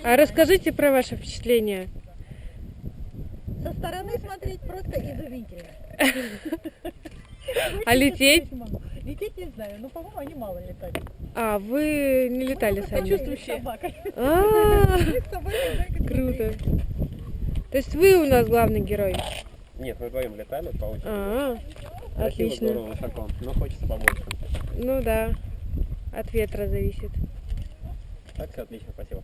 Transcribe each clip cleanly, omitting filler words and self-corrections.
А расскажите про ваши впечатления. Со стороны смотреть просто изумительно. А лететь? Лететь не знаю, но, по-моему, они мало летали. А, вы не летали сами? Чувствующие. А, Мы с собой хозяйкой круто. То есть вы у нас главный герой? Нет, мы вдвоем летали по очереди. А, Красиво, отлично. здорово, высоко, но хочется побольше. Ну да, от ветра зависит. Так, все отлично, спасибо.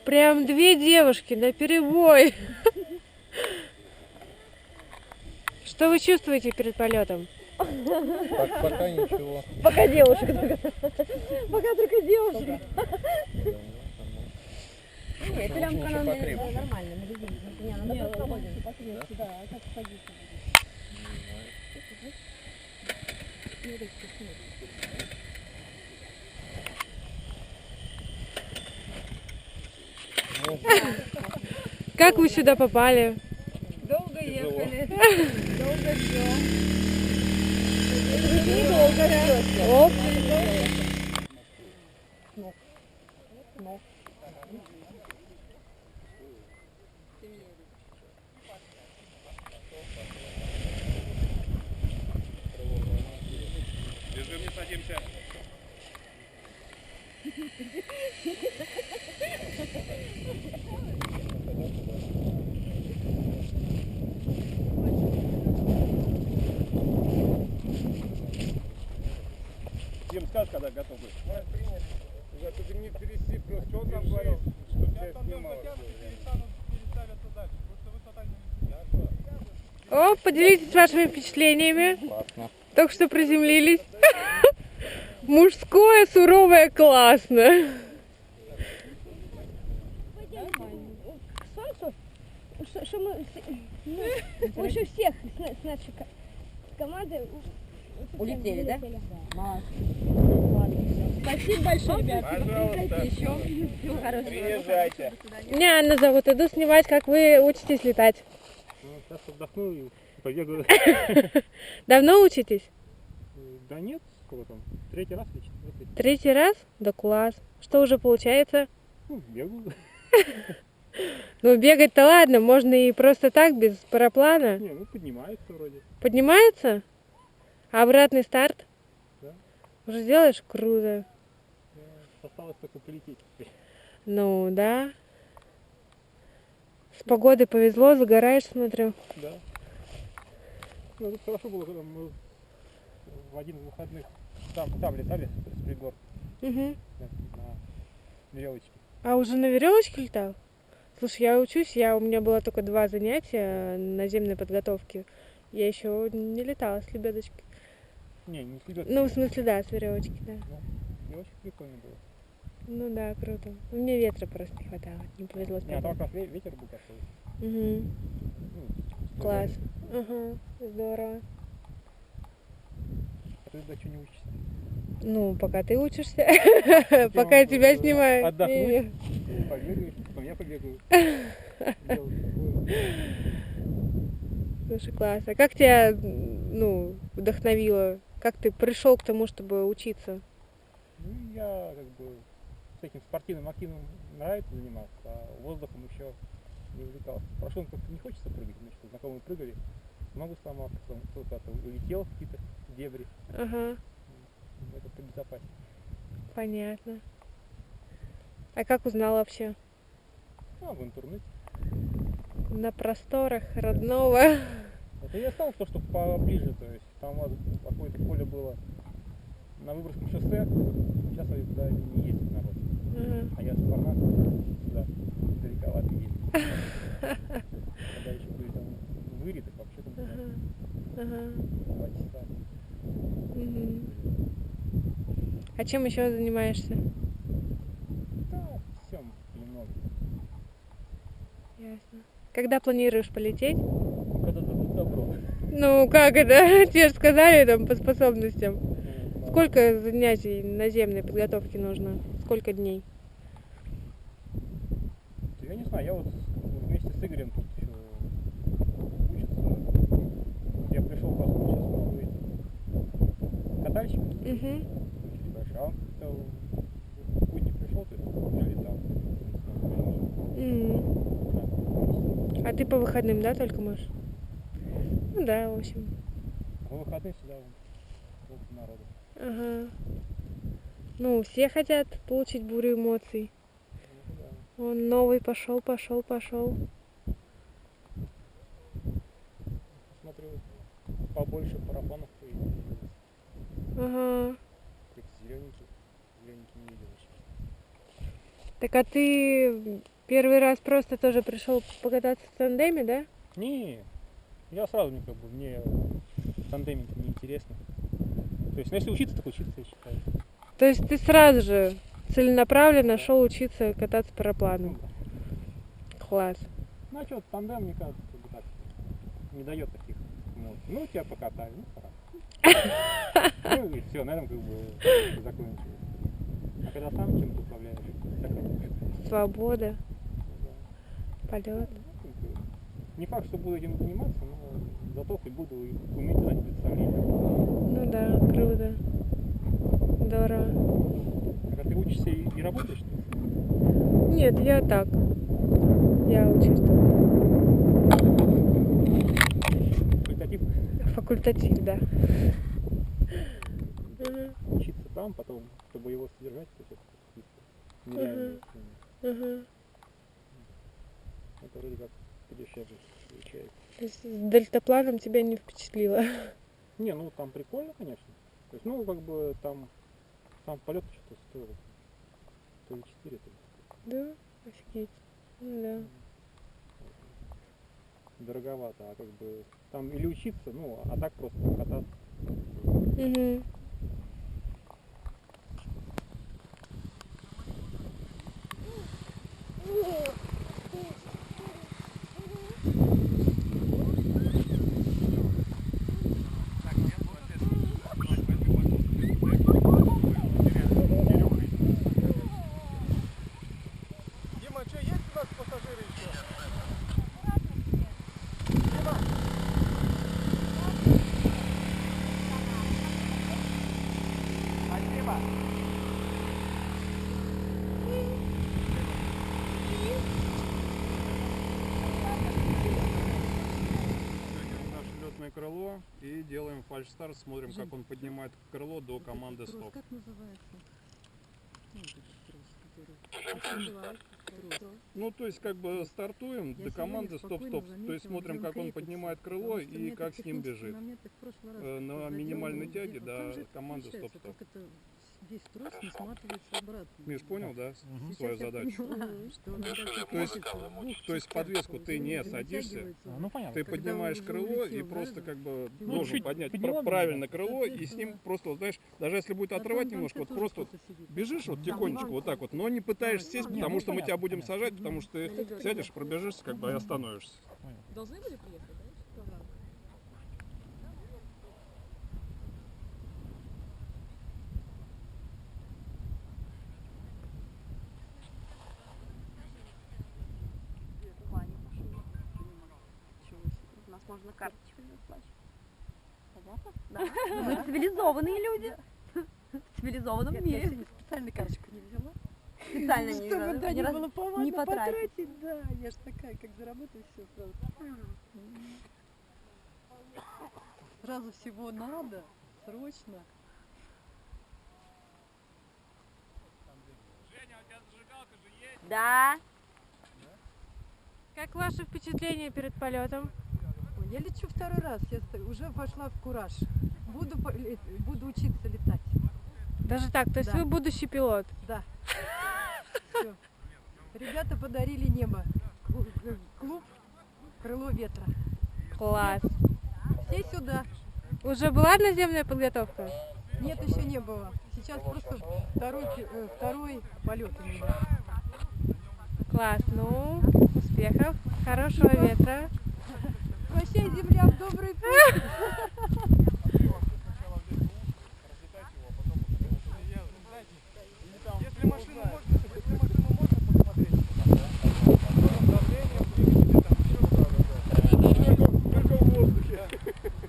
Прям две девушки наперебой. Что вы чувствуете перед полетом? Пока ничего. Пока девушек. Пока только девушек. Нет, пилямка нам нормально, на резине. Надо покрепче, да, а как сходить? Как вы сюда попали? Долго ехали. Долго ждем. Недолго ждем. Оп. Держи, не садимся. Дим, скажешь, когда готов быть? Ты не переси, просто что он там говорил, что тебя снимало. О, поделитесь вашими впечатлениями. Классно. Только что приземлились. Мужское, суровое, классно. Что мы больше всех с нашей команды Улетели, да? Спасибо большое, ребят. Пожалуйста. Всего хорошего. Приезжайте. Меня Анна зовут. Иду снимать, как вы учитесь летать. Сейчас отдохну и побегаю. Давно учитесь? Да нет, сколько там, третий раз лично. Третий раз? Да класс. Что уже получается? Ну, бегаю. Ну, бегать-то ладно, можно и просто так, без параплана. Не, ну поднимается вроде. Поднимается? А обратный старт? Да. Уже делаешь? Круто. Осталось только полететь теперь. Ну, да. С погодой повезло, загораешь, смотрю. Да. Ну, это хорошо было, когда мы в один из выходных там летали с пригор Угу. на веревочке. А уже на веревочке летал? Слушай, я учусь, у меня было только 2 занятия наземной подготовки. Я еще не летала с лебедочки. Не с лебедкой. Ну, в смысле, да, с веревочки, да. Веревочка прикольно было. Ну да, круто. Мне ветра просто не хватало, не повезло с Не, а там погодой. как раз ветер был такой. Угу. Ну, Класс. Ага, здорово. А ты до чего не учишься? Ну, пока ты учишься, пока я тебя снимаю. Отдохнуть, побегаешь, потом я побегаю. Делать такое. Слушай, класс. А как тебя, вдохновило? Как ты пришел к тому, чтобы учиться? Ну, я как бы с этим спортивным активным нравится заниматься, а воздухом еще не увлекался. Прошлым как-то не хочется прыгать, потому что знакомые прыгали, ногу сломал, потом кто-то улетел в какие-то дебри. Ага, Это побезопаснее. понятно. А как узнал вообще? А, в интернете. На просторах родного. Это я стал то, что поближе, то есть там какое-то поле было на Выборгском шоссе, сейчас туда не ездит народ. Ага. А я с Парнака сюда далековато ездил. Когда еще были там выри, так вообще там Ага. 2 часа. Мгм. А чем еще занимаешься? Да, всем немного. Ясно. Когда планируешь полететь? Когда дадут добро. Ну, как это? Тебе же сказали там по способностям. Ну, Сколько занятий наземной подготовки нужно? Сколько дней? Я не знаю, я вот вместе с Игорем тут еще учится. Вот я пришел, поскольку сейчас новый катальщик, Угу. очень большой, а он как-то ты по выходным, да, только можешь? Ну да, в общем. В выходные сюда вон, сколько народу. Ага. Ну, все хотят получить бурю эмоций. Ну, да. Он новый пошел. Смотрю, побольше парапонов появилось. Ага. Какие-то зелененькие. Зелененькие не видел еще. Так а ты первый раз просто тоже пришел покататься в тандеме, да? Не, я сразу мне тандеминг не интересно. То есть, ну, если учиться, так учиться, я считаю. То есть ты сразу же целенаправленно шел учиться кататься парапланом. Ну, да. Класс. Ну, а что, тандем, мне кажется, как бы так не дает таких эмоций. Ну, тебя покатаю, ну, хорошо. Ну, и все, на этом как бы закончилось. А когда сам чем-то управляешь, так Свобода, да. полет. Не факт, что буду этим заниматься, но зато хоть буду уметь дать представление. Ну да, круто. Здорово. Так, а ты учишься и работаешь? Что ли? Нет, я так. Я учусь там. Факультатив? Факультатив, да. Ага, Учиться там, потом, чтобы его содержать, то есть это нереально. ага. Это вроде как подешевле получается. То есть с дельтапланом тебя не впечатлило? Не, ну там прикольно, конечно. То есть, ну, как бы там сам полет что-то стоил. То ли 4, то ли. Да? Офигеть. Ну да. Дороговато, а как бы там или учиться, ну, а так просто кататься. Угу. Дима, что, есть у нас пассажиры еще? Дима? Наше летное крыло и делаем фальш-старт, смотрим, как он поднимает крыло до команды стоп. Как называется? Ну, то есть, как бы стартуем до команды стоп-стоп, то есть смотрим, как он поднимает крыло и как с ним бежит. На минимальной тяге до команды стоп-стоп. Весь трос не сматывается обратно. Миш, понял, да, свою задачу? То То есть подвеску ты не садишься, Ну, понятно. ты Когда поднимаешь уже крыло и улетел, просто да, как бы Ну, должен чуть поднять подняла правильно немного. крыло и с ним просто, вот, знаешь, даже если будет отрывать немножко, вот просто вот бежишь вот тихонечко вот так вот, но не пытаешься сесть, потому что мы тебя будем сажать, потому что ты сядешь, пробежишься, как бы и остановишься. Должны были приехать, да? У нас можно карточкой заплачивать. Понятно? Да. Мы цивилизованные люди. В цивилизованном мире. Специально карточку не взяла. Специально не Чтобы да, не было повадно не потратить. потратить. Да, я ж такая, как заработаю, все сразу. Сразу всего надо, срочно. Да. Как ваши впечатления перед полетом? Ой, я лечу второй раз, уже пошла в кураж. Буду учиться летать. Даже так, то есть Да. вы будущий пилот? Да. Всё. Ребята подарили небо. Клуб «Крыло ветра». Класс. Все сюда. Уже была наземная подготовка? Нет, еще не было. Сейчас просто второй полет у меня. Класс. Ну, успехов, хорошего ветра. Прощай, земля, в добрый путь. Если машину можно посмотреть, давление, только в воздухе.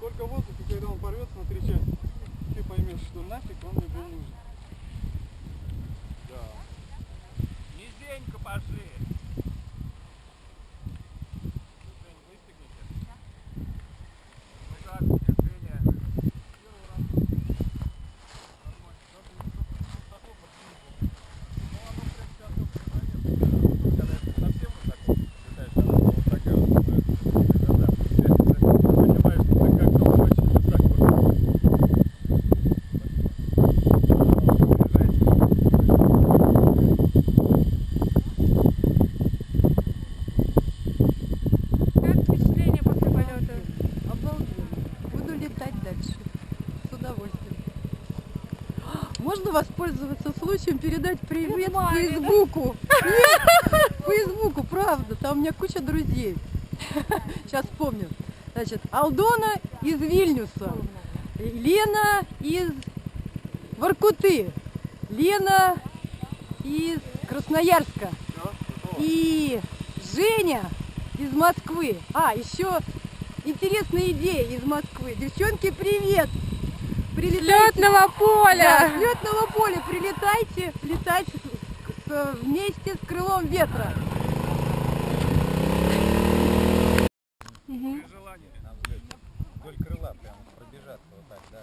Только в воздухе, когда он порвется на 3 части, ты поймешь, что нафиг он мне был нужен. Да. Низенько пошли. воспользоваться случаем, передать привет Фейсбуку. Нет, Фейсбуку, правда, там у меня куча друзей. Сейчас вспомню. Значит, Алдона из Вильнюса, Лена из Воркуты, Лена из Красноярска и Женя из Москвы. А, еще интересная идея из Москвы. Девчонки, привет! Лётного Да, поля! с лётного поля прилетайте, летать вместе с крылом ветра. При желании нам вдоль крыла прямо пробежаться вот так, да.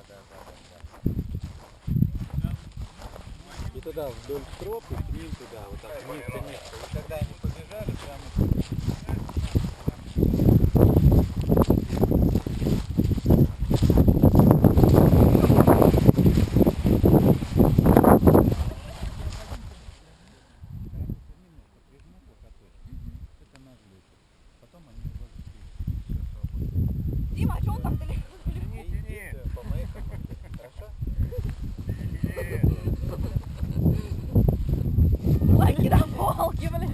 И туда вдоль тропы, к ним туда, вот так, низко. И когда они побежали, прямо... Дима, а что он так далеко? Тяни, по моей команде. Хорошо? Лайки на полке, блин.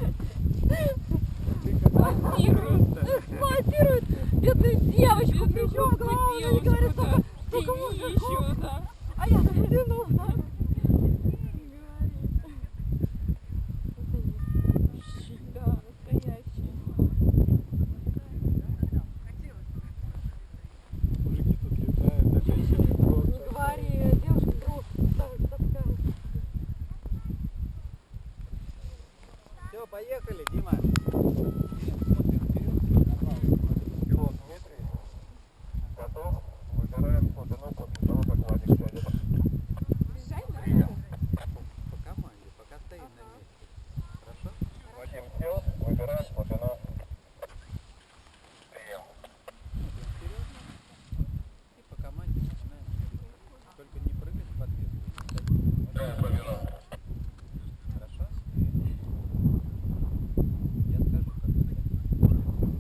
Монтируют бедную девочку, плечом в голову, и говорит, столько мужиков. А я думаю, не нужно. Да, настоящий. Мужики тут летают, а женщины просто... Не говори, девушка вдруг такая. Все, поехали, Дима. Пилот Дмитрий. Готов. Выбираем глубину после того, как Владик сядет. Прием. По команде, пока стоим на месте. Хорошо? Вадим сел. Выбираем глубину. Прием. И по команде начинаем. Только не прыгать в ответ. Хорошо? Я скажу, как это.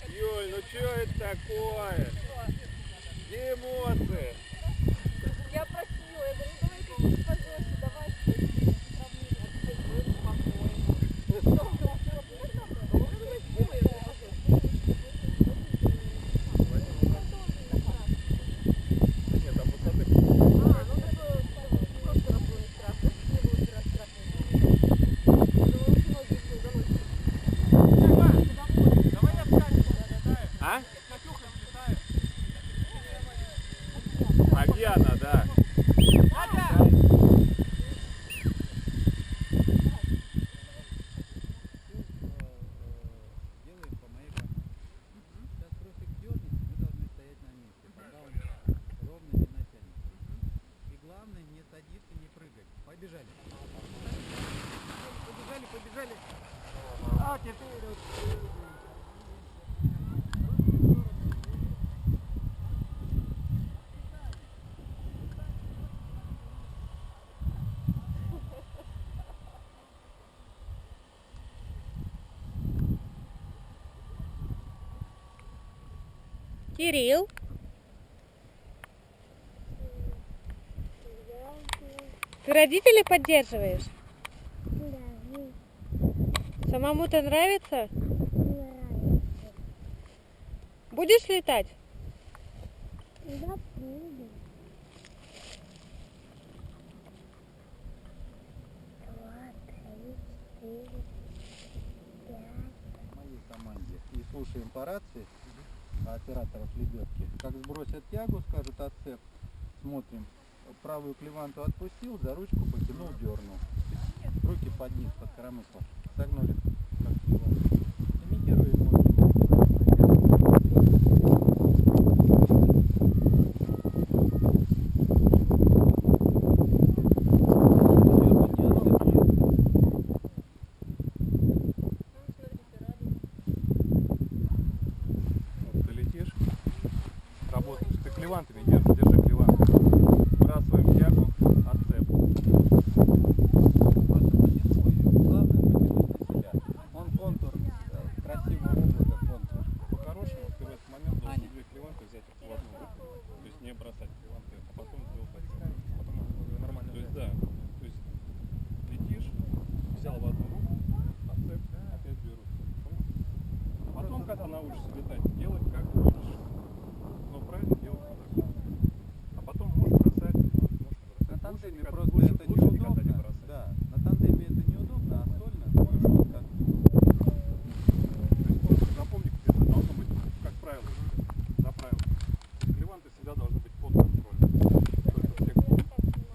Юль, ну что это такое? Где эмоции? Я просила, я говорю, давайте не пожалуйста, давайте Нет, там высоты. А? Фабиана, да. Делаем по моей команде. Сейчас тросик дернется, мы должны стоять на месте, пока он ровно не натянется. И главное не садиться, не прыгать. Побежали. Побежали. А, теперь... Кирилл. Ты родителей поддерживаешь? Самому-то нравится? Будешь летать? В моей команде. И слушаем по рации операторов лебедки. Как сбросят тягу, скажет отцеп, смотрим. Правую клеванту отпустил, за ручку потянул, дернул. Руки под низ, под коромысло. Согнули, как клеванту. Имитирует Вот ты летишь, работаешь, ты клевантами держишь. научишься летать, делать как хочешь. Но правильно делать вот так. А потом можешь бросать, можешь бросать. На тандеме Лучше просто лучше- это лучше никогда не неудобно. бросать. Да, на тандеме это неудобно, а сольно можешь вот как. То есть просто запомни, это должно быть, как правило, за правило. Клеванты всегда должны быть под контролем. Только в тех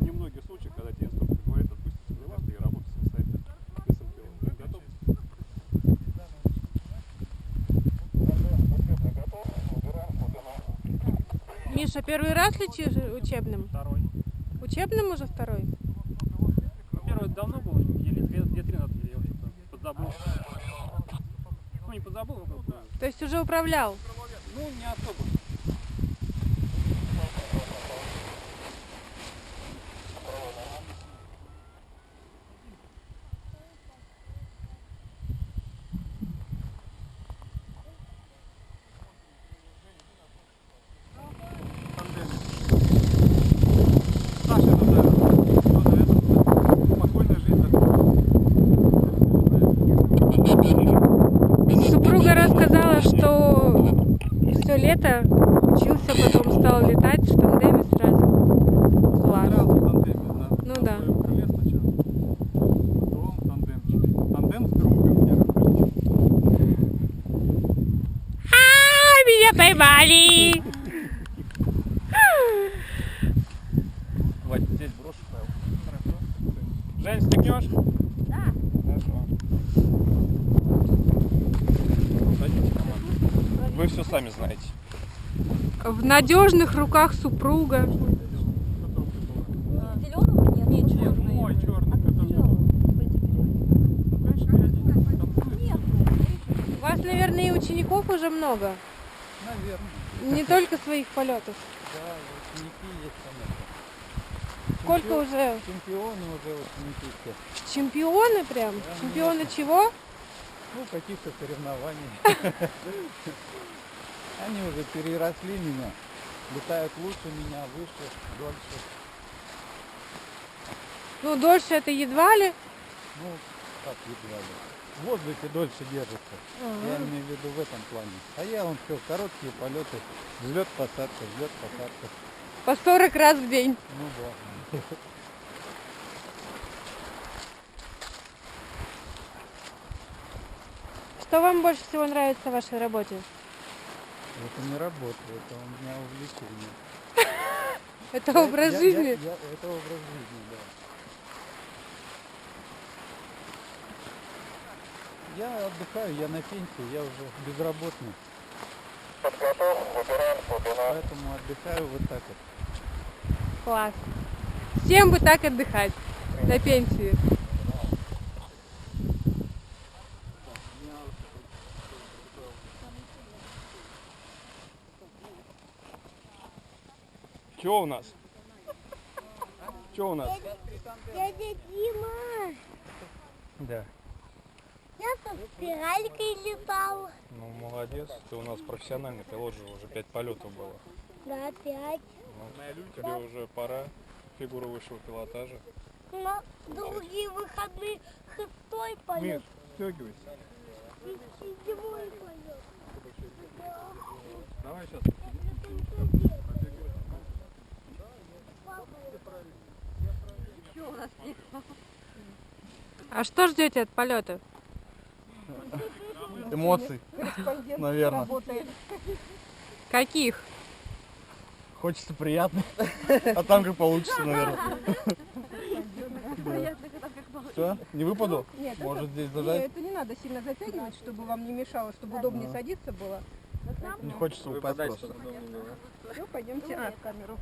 немногих случаях, когда тебе инструктор говорит, отпусти с клеванты и работай самостоятельно. Ты сам клевант. Ты готов? Миша, первый раз летишь учебным? Второй. Учебным уже второй? Ну, первый давно был, недели две-три назад я уже подзабыл. Ну, не подзабыл, но как бы, То есть уже управлял? ну, не особо. Саша, это, наверное, спокойная жизнь. Супруга рассказала, что все лето учился, потом стал летать в тандеме сразу. Класс. Сразу в тандеме. Ну да. своем крыле сначала. Потом тандемчик. Тандем с другом я расскажу. Меня поймали! Вадь, здесь брошу, Павел. Хорошо. Жень, стегнешь? Да. Хорошо. Садитесь, команда. Вы все сами знаете. В надежных руках супруга. Зеленого нет? Нет, Нет, мой черный, который... Ну, конечно, я один. Нет. У вас, наверное, и учеников уже много. Наверное. Не только своих полетов. Да, ученики есть, конечно. Сколько уже? Чемпионы уже ученики все. Чемпионы прям? Да, Чемпионы чего? Ну, каких-то соревнований. Они уже переросли меня. Летают лучше меня, выше, дольше. Ну, дольше это едва ли. Ну, как едва ли. В воздухе дольше держится. Я имею в виду в этом плане. А я вон все, короткие полеты. Взлет-посадка, взлет-посадка. По 40 раз в день. Ну да. Что вам больше всего нравится в вашей работе? Это не работа, это у меня увлечение. Это образ жизни? Это образ жизни, да. Я отдыхаю, я на пенсии, я уже безработный. Поэтому отдыхаю вот так вот. Класс. Всем бы так отдыхать на пенсии. Что у нас? Что у нас? Дядя Дима, Да. я со спиралькой летал. Ну, молодец. Ты у нас профессиональный пилот же, уже 5 полетов было. Да, 5. Ну, тебе уже пора. Фигура высшего пилотажа. На другие выходные 6-й полет. Миш, стегивайся. И 7-й полет. Давай сейчас. А что ждете от полета? Эмоций, наверное. Каких? Хочется приятно. А там как получится, наверное. Все? Не выпаду? Нет, Может здесь Нет, зажать? это не надо сильно затягивать, чтобы вам не мешало, чтобы удобнее садиться было. Не хочется упасть просто. Все, пойдемте в камеру.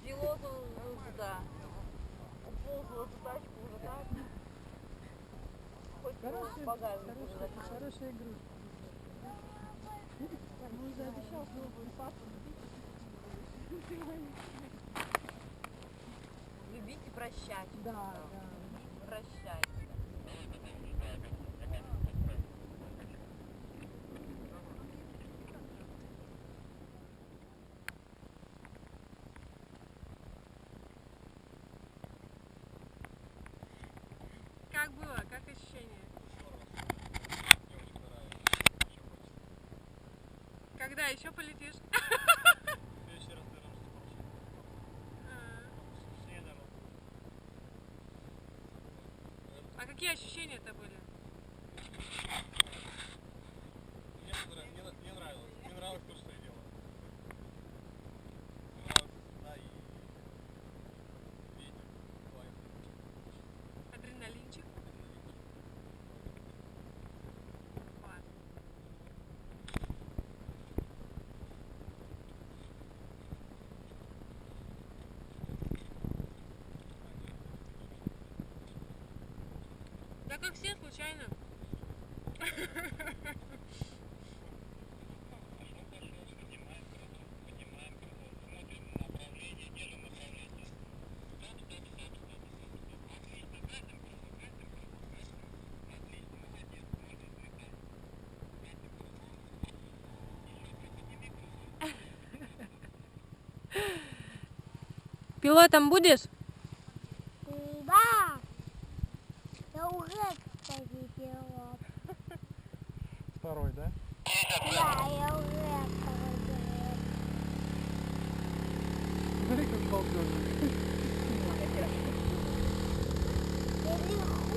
Пилот, он да. Уполз в эту тачку уже так. Хоть в багажник уже запихнуть. Хорошая игрушка. Он уже обещал, что он будет папу. Любить и прощать. Да, да. Любить и прощать. Как было? Как ощущение? Когда еще полетишь? А какие ощущения-то были? Мне нравилось. Мне нравилось то, что я делал. Адреналинчик? Класс. Да как все, случайно. Пилотом будешь? Да. Я уже, кстати, пилот. Второй, да? Да, я уже второй пилот. Смотри, как балдежный. Наверху.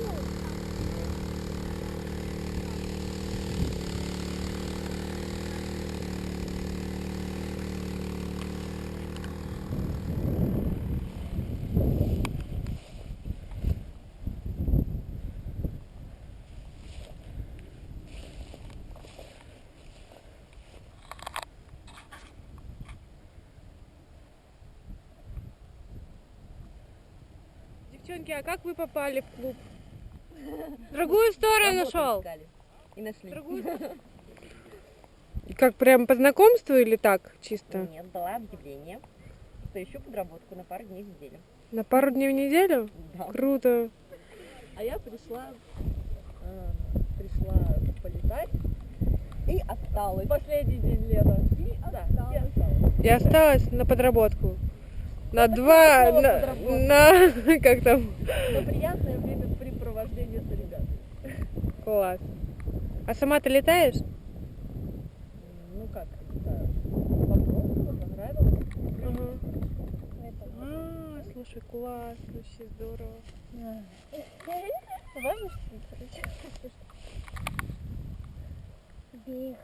Девчонки, а как вы попали в клуб? Другую сторону Работу нашел. искали. И нашли. Другую. Как прям по знакомству или так чисто? Нет, дала объявление, что ищу подработку на пару дней в неделю. На пару дней в неделю? Да. Круто. А я пришла полетать и осталась. Последний день лета. И осталась. Я осталась на подработку. На два, снова на, подработка. как там, Но приятное времяпрепровождение с ребятами. класс. А сама ты летаешь? Ну как, да. Попробовала, понравилось. Ага. А, слушай, класс, вообще здорово. Важно, что Бег.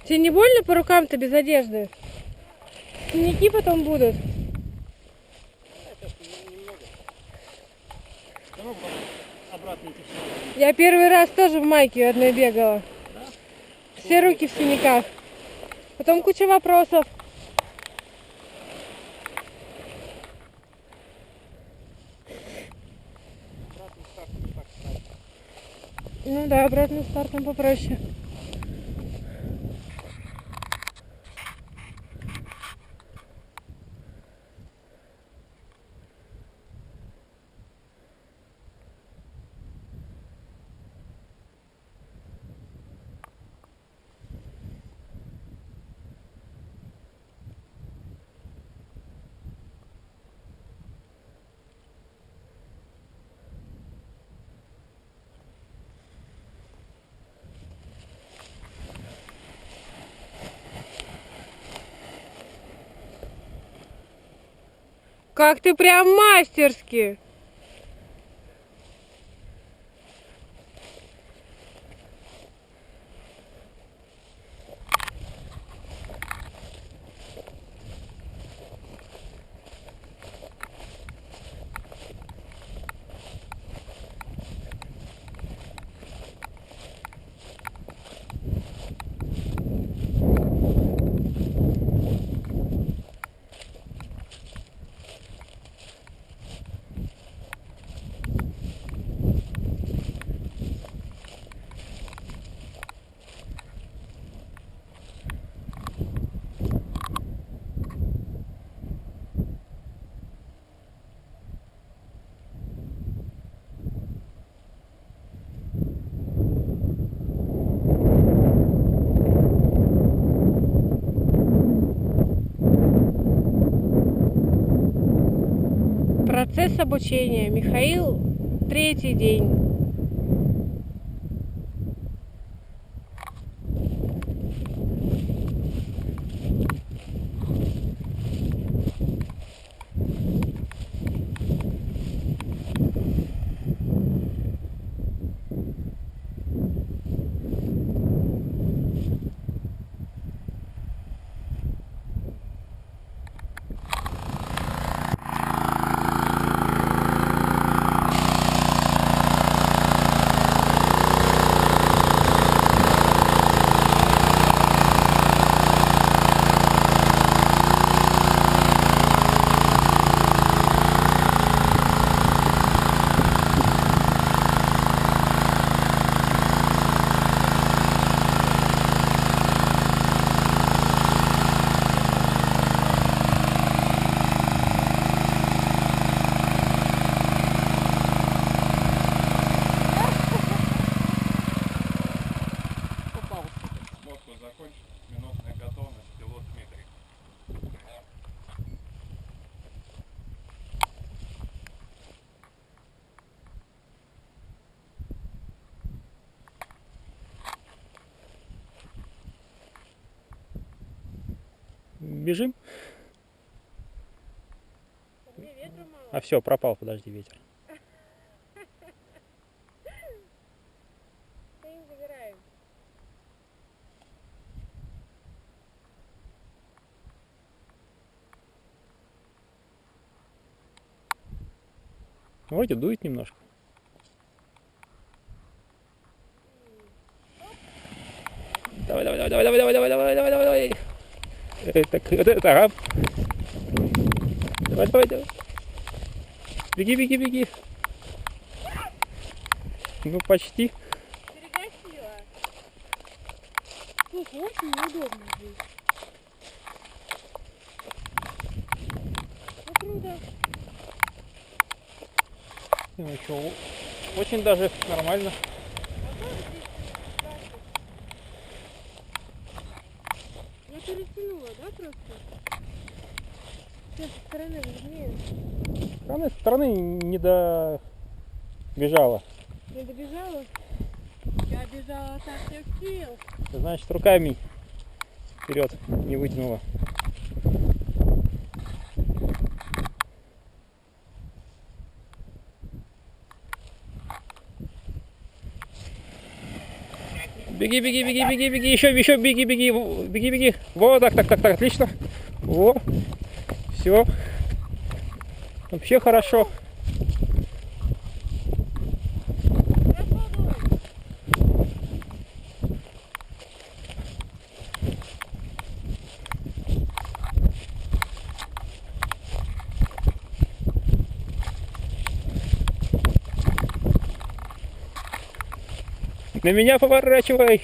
Тебе не больно по рукам-то без одежды? Синяки потом будут. Я первый раз тоже в майке одной бегала. Все руки в синяках. Потом куча вопросов. Ну да, обратным стартом попроще. Как ты прям мастерски! Процесс обучения. Михаил, 3-й день. Сводку закончил. Минутная готовность. Пилот Дмитрий. Бежим? Мне ветра мало. А все, пропал, подожди, ветер. Стоим, забираем. Вроде дует немножко. Давай, давай, давай, давай, давай, давай, давай, давай, давай, давай. Ага. Давай, давай, давай. Беги, беги, беги. Ну, почти. Перегасила. Слушай, очень неудобно здесь. Ну, круто. Ну, что, очень даже нормально. Я перетянула, да, просто? Сейчас со стороны виднее. С стороны не добежала. Не добежала? Я бежала со всех сил. Значит, руками вперед не вытянула. Беги, беги, беги, беги, беги, еще, беги, беги, беги, беги. Вот, так, отлично. Во, все. Вообще хорошо. На меня поворачивай.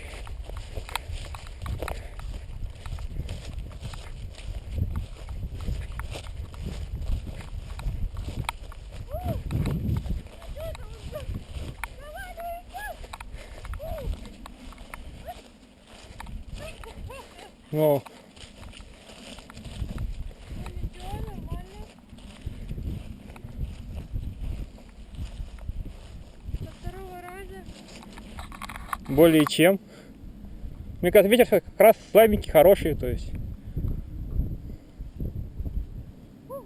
Ну, Со второго раза. более чем. Мне кажется, ветер как раз слабенький, хороший, то есть. Так,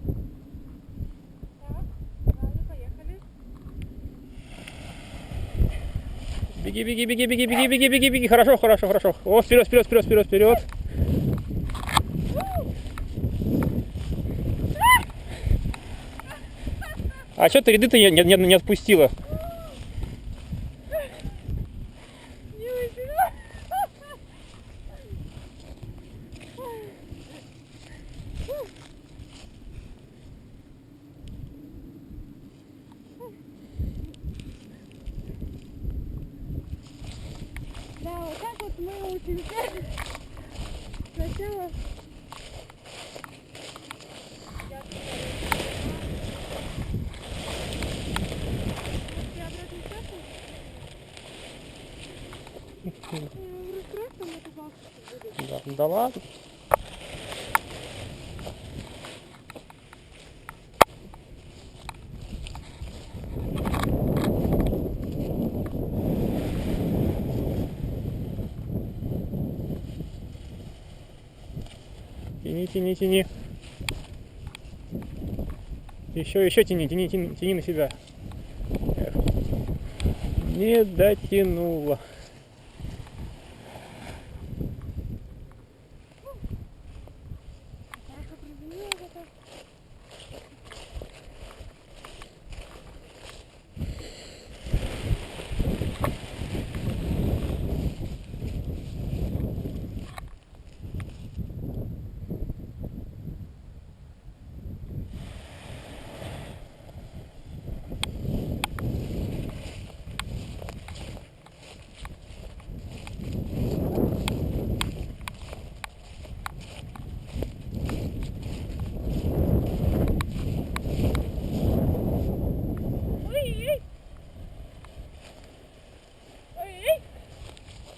ладно, поехали. Беги, беги, беги, беги, беги, беги, беги, беги. Хорошо, хорошо, хорошо. О, вперед, вперед, вперед, вперед, вперед. А что ты ряды-то не отпустила? Да, вот так вот мы учимся. Сначала я обратно чашу. Расстройство на эту бабушку будет. Да ладно. Тяни, тяни, тяни. Еще тяни, тяни, тяни, тяни на себя. Эх. Не дотянула.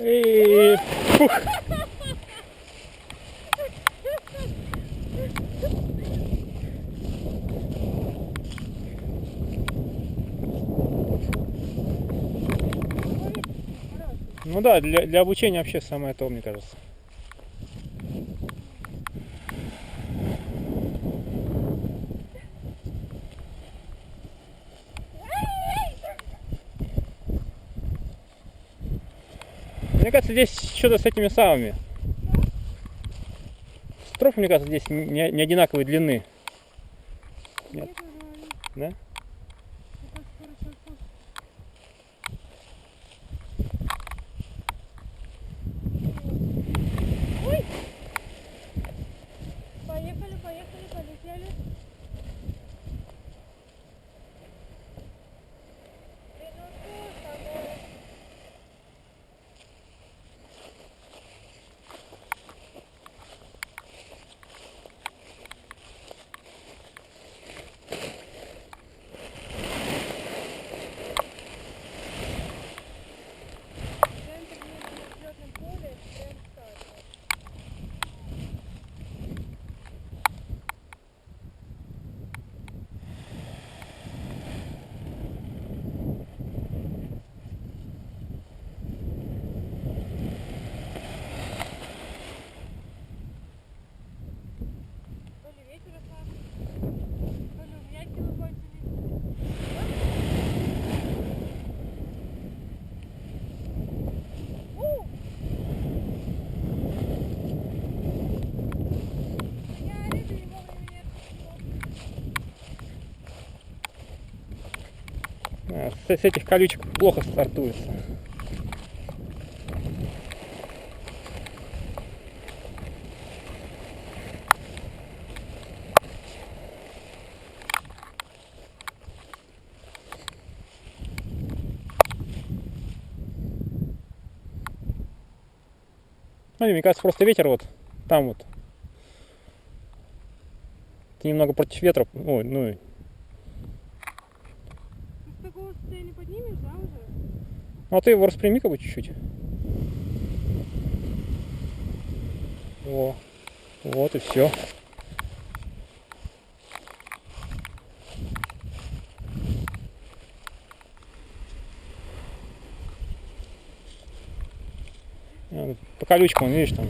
Эй, фух. Ну да, для обучения вообще самое то, мне кажется. Мне кажется, здесь что-то с этими самыми. Стропы, мне кажется, здесь не одинаковой длины. Нет. Да? Поехали, полетели. С этих колючек плохо стартуется. Ну, мне кажется, просто ветер вот там вот. Ты немного против ветра. Ой, ну. С такого состояния поднимешь, да, уже? Ну, а ты его распрями как бы чуть-чуть. О, вот и все. По колючкам, видишь, там.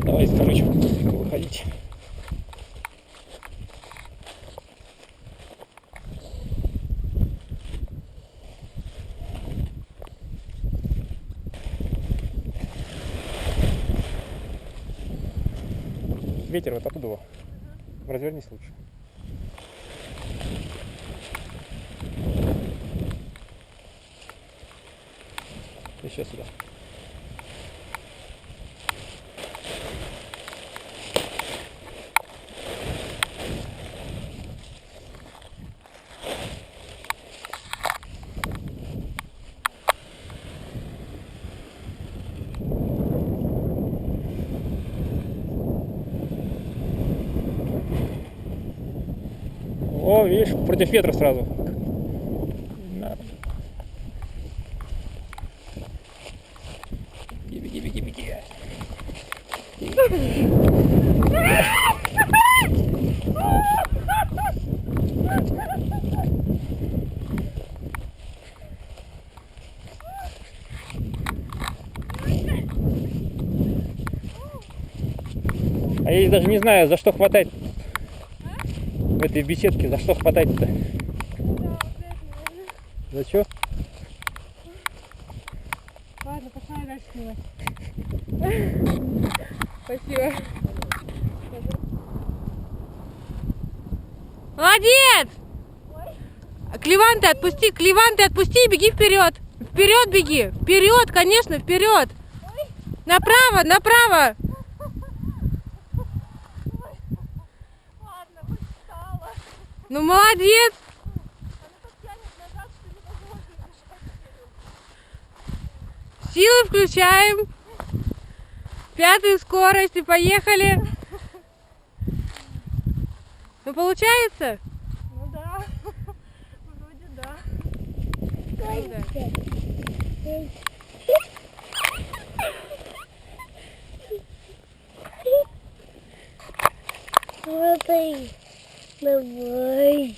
Давай из колючек выходить. Ветер вот оттуда. Его. Развернись лучше. Еще сюда. О, видишь, против ветра сразу. Да. Беги, беги, беги. А я даже не знаю, за что хватать в этой беседке, за что хватать-то. За что? Ладно, пошла я дальше снимать. Спасибо. Молодец! Клеванты отпусти, и беги вперед. Вперед беги. Вперед, конечно, вперед. Направо, направо. Ладно, устала. Ну молодец. Она так тянет назад, что невозможно бежать. Силы включаем. 5-ю скорость и поехали. Ну получается? Ну да. Вроде да. Смотри, давай.